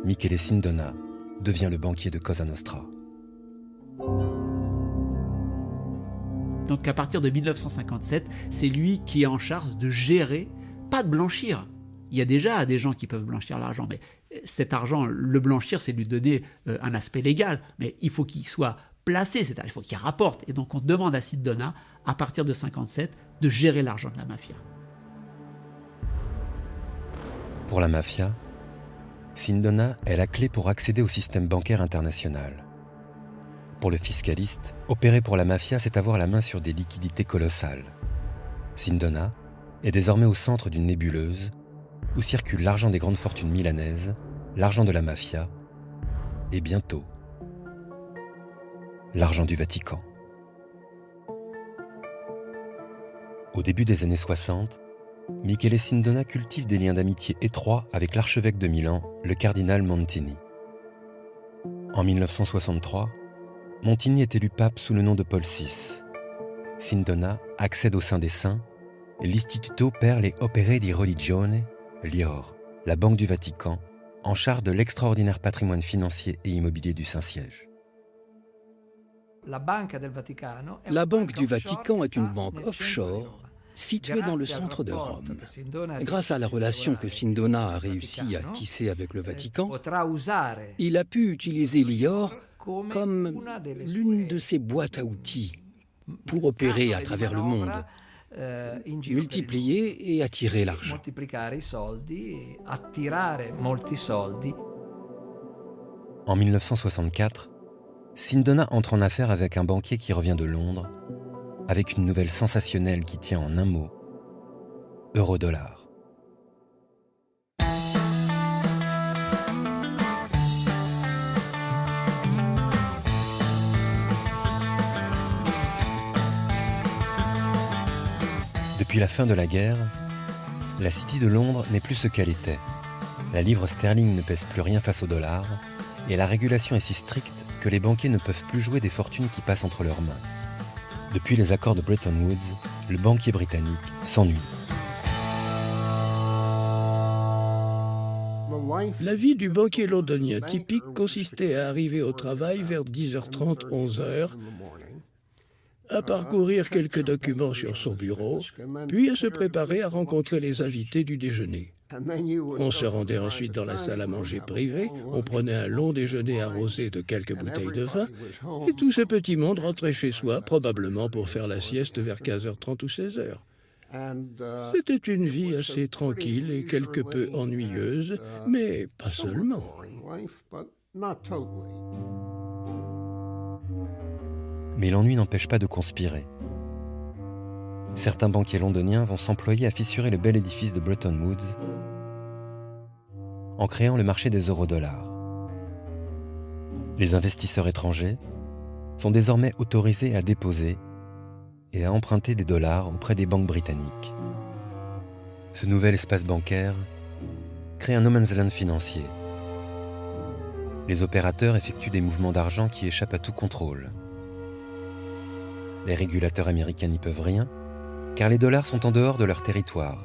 Michele Sindona devient le banquier de Cosa Nostra. Donc à partir de 1957, c'est lui qui est en charge de gérer, pas de blanchir. Il y a déjà des gens qui peuvent blanchir l'argent, mais cet argent, le blanchir, c'est lui donner un aspect légal, mais il faut qu'il soit placé, c'est-à-dire il faut qu'il rapporte. Et donc on demande à Sindona, à partir de 1957, de gérer l'argent de la mafia. Pour la mafia, Sindona est la clé pour accéder au système bancaire international. Pour le fiscaliste, opérer pour la mafia, c'est avoir la main sur des liquidités colossales. Sindona est désormais au centre d'une nébuleuse où circule l'argent des grandes fortunes milanaises, l'argent de la mafia et bientôt l'argent du Vatican. Au début des années 60, Michele Sindona cultive des liens d'amitié étroits avec l'archevêque de Milan, le cardinal Montini. En 1963, Montini est élu pape sous le nom de Paul VI. Sindona accède au sein des saints et l'Istituto per le Opere di Religione, l'IOR, la Banque du Vatican, en charge de l'extraordinaire patrimoine financier et immobilier du Saint-Siège. La Banque du Vatican est une banque offshore située dans le centre de Rome. Grâce à la relation que Sindona a réussi à tisser avec le Vatican, il a pu utiliser l'IOR comme l'une de ses boîtes à outils pour opérer à travers le monde, multiplier et attirer l'argent. En 1964, Sindona entre en affaire avec un banquier qui revient de Londres, avec une nouvelle sensationnelle qui tient en un mot, euro-dollar. Depuis la fin de la guerre, la City de Londres n'est plus ce qu'elle était. La livre sterling ne pèse plus rien face au dollar, et la régulation est si stricte que les banquiers ne peuvent plus jouer des fortunes qui passent entre leurs mains. Depuis les accords de Bretton Woods, le banquier britannique s'ennuie. La vie du banquier londonien typique consistait à arriver au travail vers 10h30, 11h, à parcourir quelques documents sur son bureau, puis à se préparer à rencontrer les invités du déjeuner. On se rendait ensuite dans la salle à manger privée, on prenait un long déjeuner arrosé de quelques bouteilles de vin, et tout ce petit monde rentrait chez soi, probablement pour faire la sieste vers 15h30 ou 16h. C'était une vie assez tranquille et quelque peu ennuyeuse, mais pas seulement. Mais l'ennui n'empêche pas de conspirer. Certains banquiers londoniens vont s'employer à fissurer le bel édifice de Bretton Woods en créant le marché des eurodollars. Les investisseurs étrangers sont désormais autorisés à déposer et à emprunter des dollars auprès des banques britanniques. Ce nouvel espace bancaire crée un no man's land financier. Les opérateurs effectuent des mouvements d'argent qui échappent à tout contrôle. Les régulateurs américains n'y peuvent rien, car les dollars sont en dehors de leur territoire.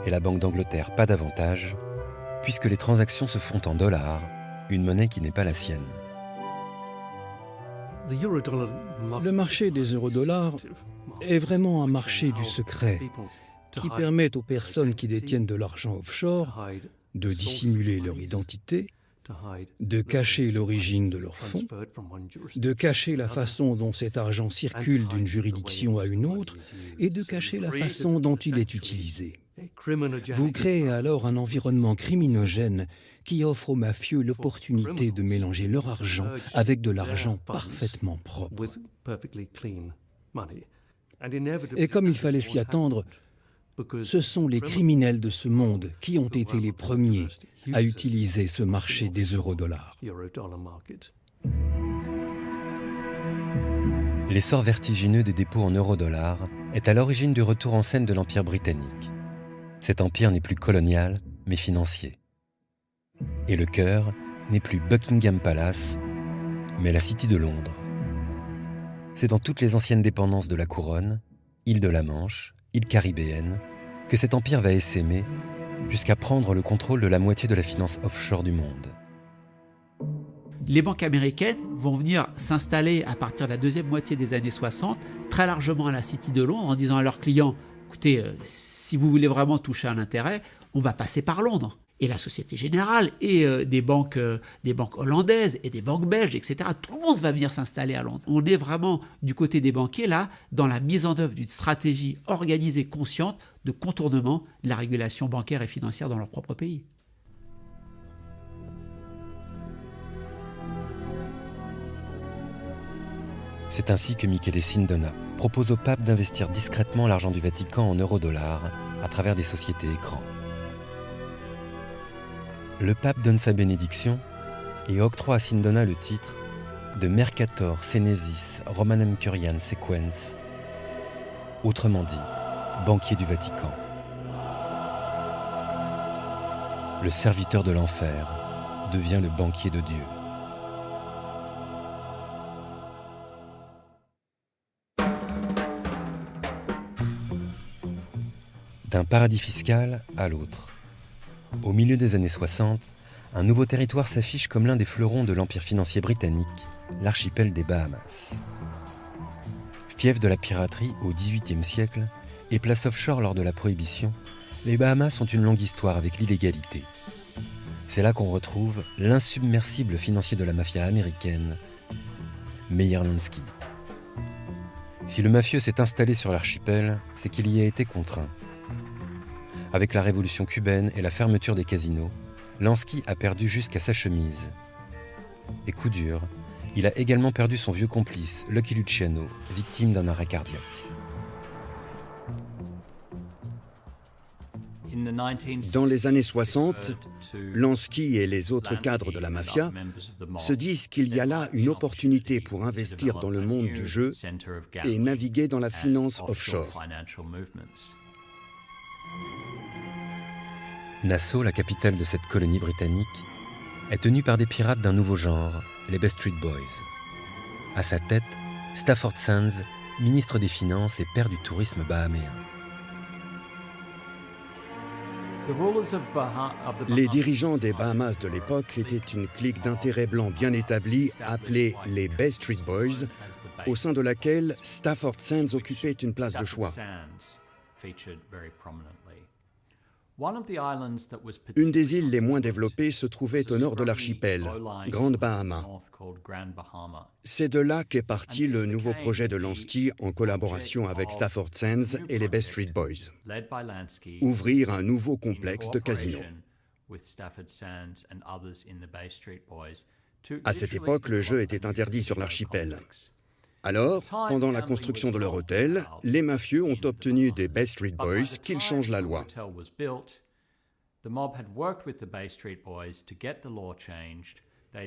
Et la Banque d'Angleterre pas davantage, puisque les transactions se font en dollars, une monnaie qui n'est pas la sienne. Le marché des eurodollars est vraiment un marché du secret qui permet aux personnes qui détiennent de l'argent offshore de dissimuler leur identité, de cacher l'origine de leurs fonds, de cacher la façon dont cet argent circule d'une juridiction à une autre et de cacher la façon dont il est utilisé. Vous créez alors un environnement criminogène qui offre aux mafieux l'opportunité de mélanger leur argent avec de l'argent parfaitement propre. Et comme il fallait s'y attendre, ce sont les criminels de ce monde qui ont été les premiers à utiliser ce marché des eurodollars. L'essor vertigineux des dépôts en eurodollars est à l'origine du retour en scène de l'Empire britannique. Cet empire n'est plus colonial, mais financier. Et le cœur n'est plus Buckingham Palace, mais la City de Londres. C'est dans toutes les anciennes dépendances de la couronne, île de la Manche, île caribéenne, que cet empire va essaimer jusqu'à prendre le contrôle de la moitié de la finance offshore du monde. Les banques américaines vont venir s'installer à partir de la deuxième moitié des années 60, très largement à la City de Londres, en disant à leurs clients « Écoutez, si vous voulez vraiment toucher un intérêt, on va passer par Londres ». Et la Société Générale, et des banques hollandaises, et des banques belges, etc. Tout le monde va venir s'installer à Londres. On est vraiment du côté des banquiers, là, dans la mise en œuvre d'une stratégie organisée, consciente, de contournement de la régulation bancaire et financière dans leur propre pays. C'est ainsi que Michele Sindona propose au pape d'investir discrètement l'argent du Vatican en eurodollars à travers des sociétés écrans. Le pape donne sa bénédiction et octroie à Sindona le titre de Mercator Senesis Romanem Curiam Sequens, autrement dit, banquier du Vatican. Le serviteur de l'enfer devient le banquier de Dieu. D'un paradis fiscal à l'autre. Au milieu des années 60, un nouveau territoire s'affiche comme l'un des fleurons de l'empire financier britannique, l'archipel des Bahamas. Fief de la piraterie au XVIIIe siècle et place offshore lors de la Prohibition, les Bahamas ont une longue histoire avec l'illégalité. C'est là qu'on retrouve l'insubmersible financier de la mafia américaine, Meyer Lansky. Si le mafieux s'est installé sur l'archipel, c'est qu'il y a été contraint. Avec la révolution cubaine et la fermeture des casinos, Lansky a perdu jusqu'à sa chemise. Et coup dur, il a également perdu son vieux complice, Lucky Luciano, victime d'un arrêt cardiaque. Dans les années 60, Lansky et les autres cadres de la mafia se disent qu'il y a là une opportunité pour investir dans le monde du jeu et naviguer dans la finance offshore. Nassau, la capitale de cette colonie britannique, est tenue par des pirates d'un nouveau genre, les Bay Street Boys. À sa tête, Stafford Sands, ministre des Finances et père du tourisme bahaméen. Les dirigeants des Bahamas de l'époque étaient une clique d'intérêts blancs bien établie appelée les Bay Street Boys, au sein de laquelle Stafford Sands occupait une place de choix. Une des îles les moins développées se trouvait au nord de l'archipel, Grande Bahama. C'est de là qu'est parti le nouveau projet de Lansky en collaboration avec Stafford Sands et les Bay Street Boys. Ouvrir un nouveau complexe de casinos. À cette époque, le jeu était interdit sur l'archipel. Alors, pendant la construction de leur hôtel, les mafieux ont obtenu des Bay Street Boys qu'ils changent la loi.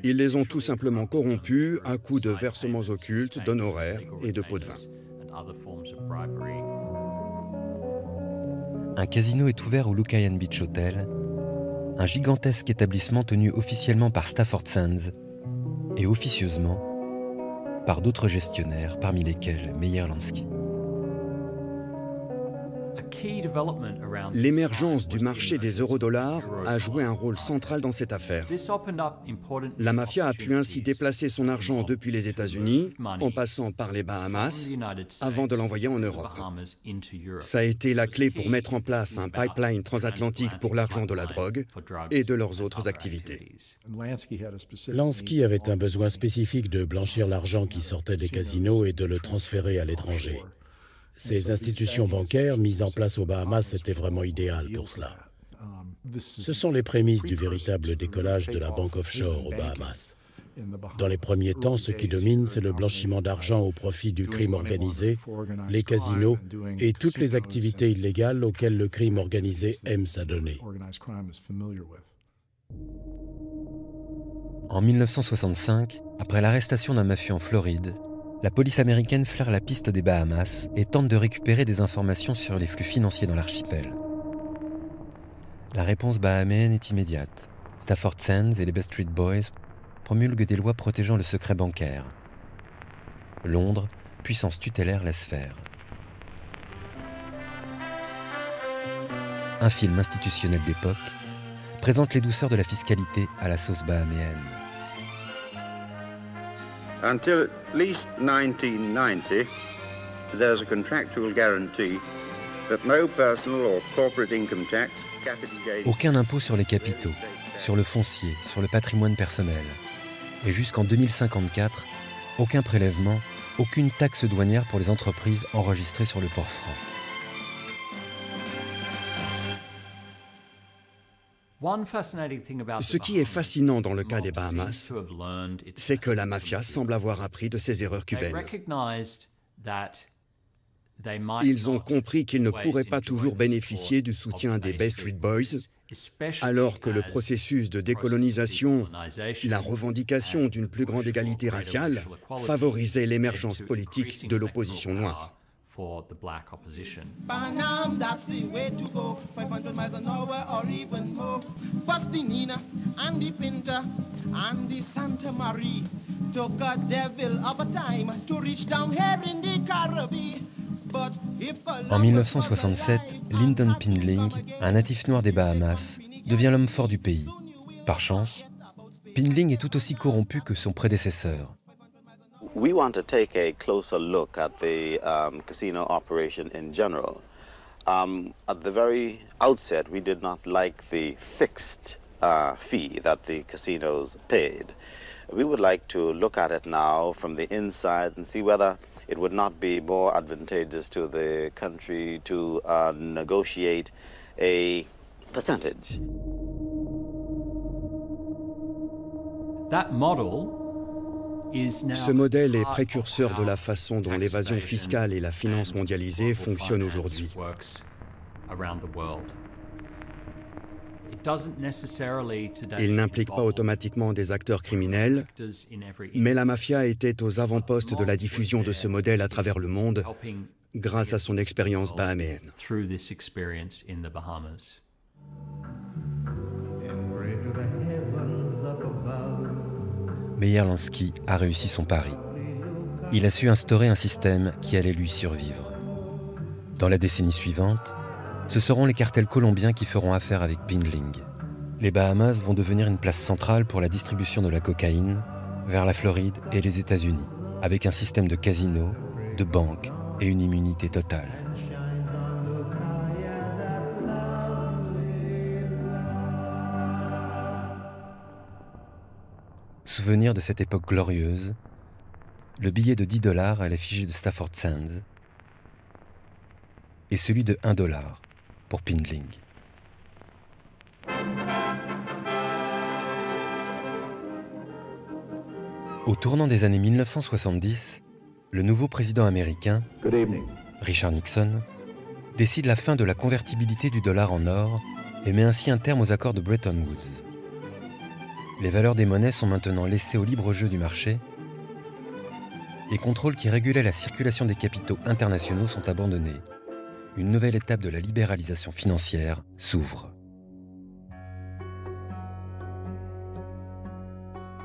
Ils les ont tout simplement corrompus à coups de versements occultes, d'honoraires et de pots de vin. Un casino est ouvert au Lucayan Beach Hotel, un gigantesque établissement tenu officiellement par Stafford Sands et officieusement par d'autres gestionnaires, parmi lesquels Meyer Lansky. L'émergence du marché des eurodollars a joué un rôle central dans cette affaire. La mafia a pu ainsi déplacer son argent depuis les États-Unis, en passant par les Bahamas, avant de l'envoyer en Europe. Ça a été la clé pour mettre en place un pipeline transatlantique pour l'argent de la drogue et de leurs autres activités. Lansky avait un besoin spécifique de blanchir l'argent qui sortait des casinos et de le transférer à l'étranger. Ces institutions bancaires mises en place aux Bahamas étaient vraiment idéales pour cela. Ce sont les prémices du véritable décollage de la banque offshore aux Bahamas. Dans les premiers temps, ce qui domine, c'est le blanchiment d'argent au profit du crime organisé, les casinos et toutes les activités illégales auxquelles le crime organisé aime s'adonner. En 1965, après l'arrestation d'un mafieux en Floride, la police américaine flaire la piste des Bahamas et tente de récupérer des informations sur les flux financiers dans l'archipel. La réponse bahaméenne est immédiate. Stafford Sands et les Bay Street Boys promulguent des lois protégeant le secret bancaire. Londres, puissance tutélaire, laisse faire. Un film institutionnel d'époque présente les douceurs de la fiscalité à la sauce bahaméenne. Until at least 1990, there's a contractual guarantee that no personal or corporate income tax, capital gains... Aucun impôt sur les capitaux, sur le foncier, sur le patrimoine personnel. Et jusqu'en 2054, aucun prélèvement, aucune taxe douanière pour les entreprises enregistrées sur le port franc. Ce qui est fascinant dans le cas des Bahamas, c'est que la mafia semble avoir appris de ses erreurs cubaines. Ils ont compris qu'ils ne pourraient pas toujours bénéficier du soutien des Bay Street Boys, alors que le processus de décolonisation, la revendication d'une plus grande égalité raciale, favorisait l'émergence politique de l'opposition noire. For the black opposition. Panam, that's the way to go. 500 miles an hour or even more. Past the Nina and the Pinta and the Santa Maria. Took a devil of a time to reach down here in the Caribbean. En 1967, Lyndon Pindling, un natif noir des Bahamas, devient l'homme fort du pays. Par chance, Pindling est tout aussi corrompu que son prédécesseur. We want to take a closer look at the casino operation in general. At the very outset, we did not like the fixed fee that the casinos paid. We would like to look at it now from the inside and see whether it would not be more advantageous to the country to negotiate a percentage. That model. Ce modèle est précurseur de la façon dont l'évasion fiscale et la finance mondialisée fonctionnent aujourd'hui. Il n'implique pas automatiquement des acteurs criminels, mais la mafia était aux avant-postes de la diffusion de ce modèle à travers le monde, grâce à son expérience bahaméenne. Meyer Lansky a réussi son pari. Il a su instaurer un système qui allait lui survivre. Dans la décennie suivante, ce seront les cartels colombiens qui feront affaire avec Pindling. Les Bahamas vont devenir une place centrale pour la distribution de la cocaïne vers la Floride et les États-Unis, avec un système de casinos, de banques et une immunité totale. Souvenir de cette époque glorieuse, le billet de $10 à l'effigie de Stafford Sands et celui de $1 pour Pindling. Au tournant des années 1970, le nouveau président américain, Richard Nixon, décide la fin de la convertibilité du dollar en or et met ainsi un terme aux accords de Bretton Woods. Les valeurs des monnaies sont maintenant laissées au libre jeu du marché. Les contrôles qui régulaient la circulation des capitaux internationaux sont abandonnés. Une nouvelle étape de la libéralisation financière s'ouvre.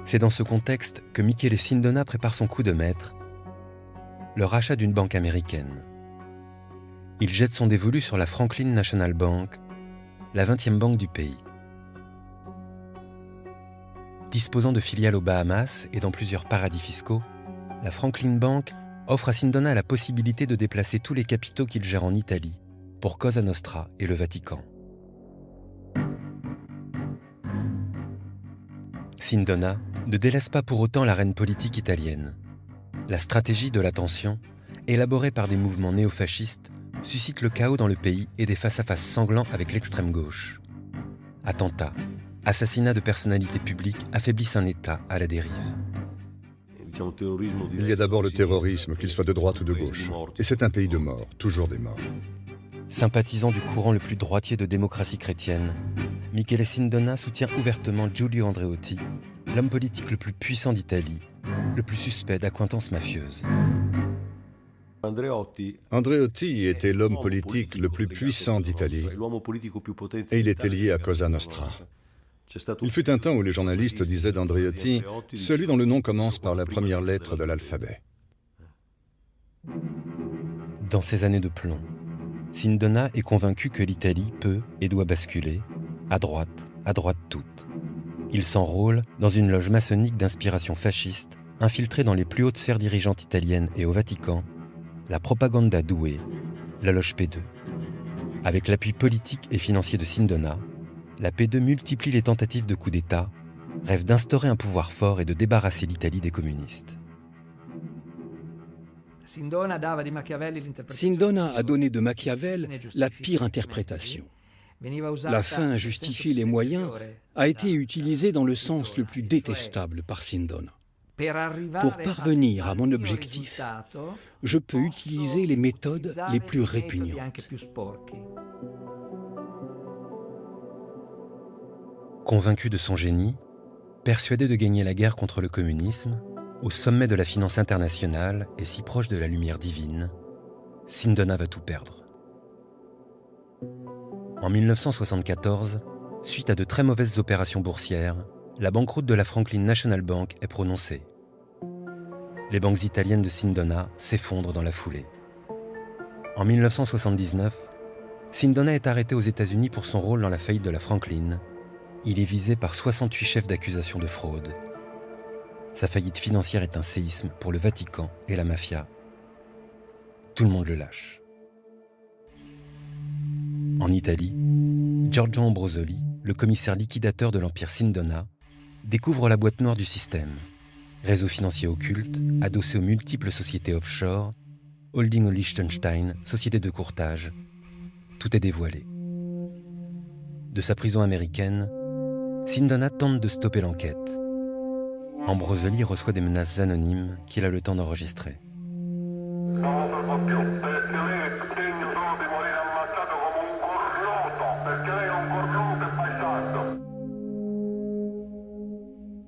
C'est dans ce contexte que Michele Sindona prépare son coup de maître, le rachat d'une banque américaine. Il jette son dévolu sur la Franklin National Bank, la 20e banque du pays. Disposant de filiales aux Bahamas et dans plusieurs paradis fiscaux, la Franklin Bank offre à Sindona la possibilité de déplacer tous les capitaux qu'il gère en Italie pour Cosa Nostra et le Vatican. Sindona ne délaisse pas pour autant l'arène politique italienne. La stratégie de la tension, élaborée par des mouvements néofascistes, suscite le chaos dans le pays et des face-à-face sanglants avec l'extrême gauche. Attentats, assassinats de personnalités publiques affaiblissent un État à la dérive. Il y a d'abord le terrorisme, qu'il soit de droite ou de gauche. Et c'est un pays de morts, toujours des morts. Sympathisant du courant le plus droitier de démocratie chrétienne, Michele Sindona soutient ouvertement Giulio Andreotti, l'homme politique le plus puissant d'Italie, le plus suspect d'accointances mafieuses. Andreotti était l'homme politique le plus puissant d'Italie et il était lié à Cosa Nostra. Il fut un temps où les journalistes disaient d'Andreotti « celui dont le nom commence par la première lettre de l'alphabet ». Dans ces années de plomb, Sindona est convaincu que l'Italie peut et doit basculer, à droite toute. Il s'enrôle dans une loge maçonnique d'inspiration fasciste, infiltrée dans les plus hautes sphères dirigeantes italiennes et au Vatican, la Propaganda Due, la loge P2. Avec l'appui politique et financier de Sindona, la P2 multiplie les tentatives de coup d'État, rêve d'instaurer un pouvoir fort et de débarrasser l'Italie des communistes. Sindona a donné de Machiavel la pire interprétation. La fin justifie les moyens a été utilisée dans le sens le plus détestable par Sindona. Pour parvenir à mon objectif, je peux utiliser les méthodes les plus répugnantes. Convaincu de son génie, persuadé de gagner la guerre contre le communisme, au sommet de la finance internationale et si proche de la lumière divine, Sindona va tout perdre. En 1974, suite à de très mauvaises opérations boursières, la banqueroute de la Franklin National Bank est prononcée. Les banques italiennes de Sindona s'effondrent dans la foulée. En 1979, Sindona est arrêté aux États-Unis pour son rôle dans la faillite de la Franklin. Il est visé par 68 chefs d'accusation de fraude. Sa faillite financière est un séisme pour le Vatican et la mafia. Tout le monde le lâche. En Italie, Giorgio Ambrosoli, le commissaire liquidateur de l'empire Sindona, découvre la boîte noire du système. Réseau financier occulte, adossé aux multiples sociétés offshore, holding au Liechtenstein, société de courtage. Tout est dévoilé. De sa prison américaine, Sindona tente de stopper l'enquête. Ambrosoli reçoit des menaces anonymes qu'il a le temps d'enregistrer.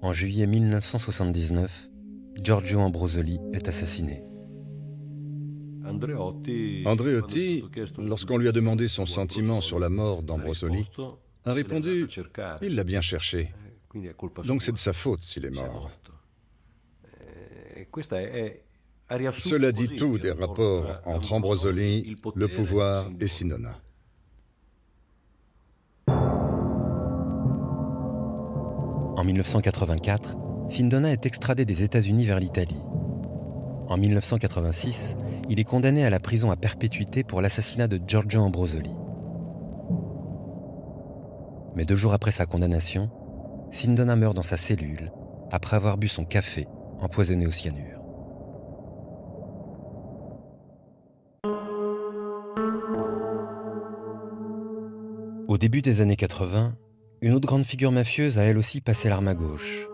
En juillet 1979, Giorgio Ambrosoli est assassiné. Andreotti, lorsqu'on lui a demandé son sentiment sur la mort d'Ambrosoli, a répondu « Il l'a bien cherché, donc c'est de sa faute s'il est mort ». Cela dit tout des rapports entre Ambrosoli, le pouvoir et Sindona. En 1984, Sindona est extradé des États-Unis vers l'Italie. En 1986, il est condamné à la prison à perpétuité pour l'assassinat de Giorgio Ambrosoli. Mais 2 jours après sa condamnation, Sindona meurt dans sa cellule après avoir bu son café empoisonné au cyanure. Au début des années 80, une autre grande figure mafieuse a elle aussi passé l'arme à gauche.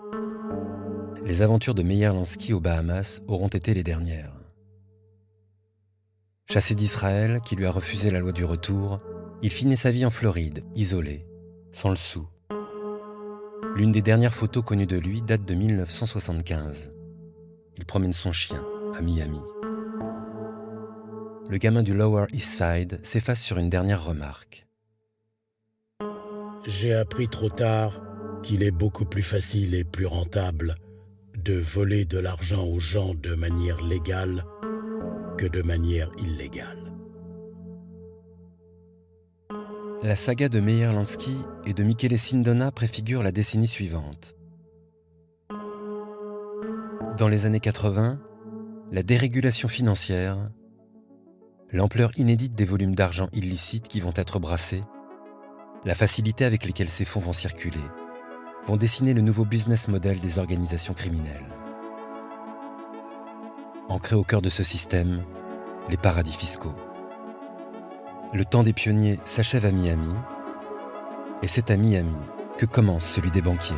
Les aventures de Meyer Lansky aux Bahamas auront été les dernières. Chassé d'Israël, qui lui a refusé la loi du retour, il finit sa vie en Floride, isolé, sans le sou. L'une des dernières photos connues de lui date de 1975. Il promène son chien à Miami. Le gamin du Lower East Side s'efface sur une dernière remarque. J'ai appris trop tard qu'il est beaucoup plus facile et plus rentable de voler de l'argent aux gens de manière légale que de manière illégale. La saga de Meyer Lansky et de Michele Sindona préfigure la décennie suivante. Dans les années 80, la dérégulation financière, l'ampleur inédite des volumes d'argent illicite qui vont être brassés, la facilité avec laquelle ces fonds vont circuler, vont dessiner le nouveau business model des organisations criminelles. Ancrés au cœur de ce système, les paradis fiscaux. Le temps des pionniers s'achève à Miami, et c'est à Miami que commence celui des banquiers.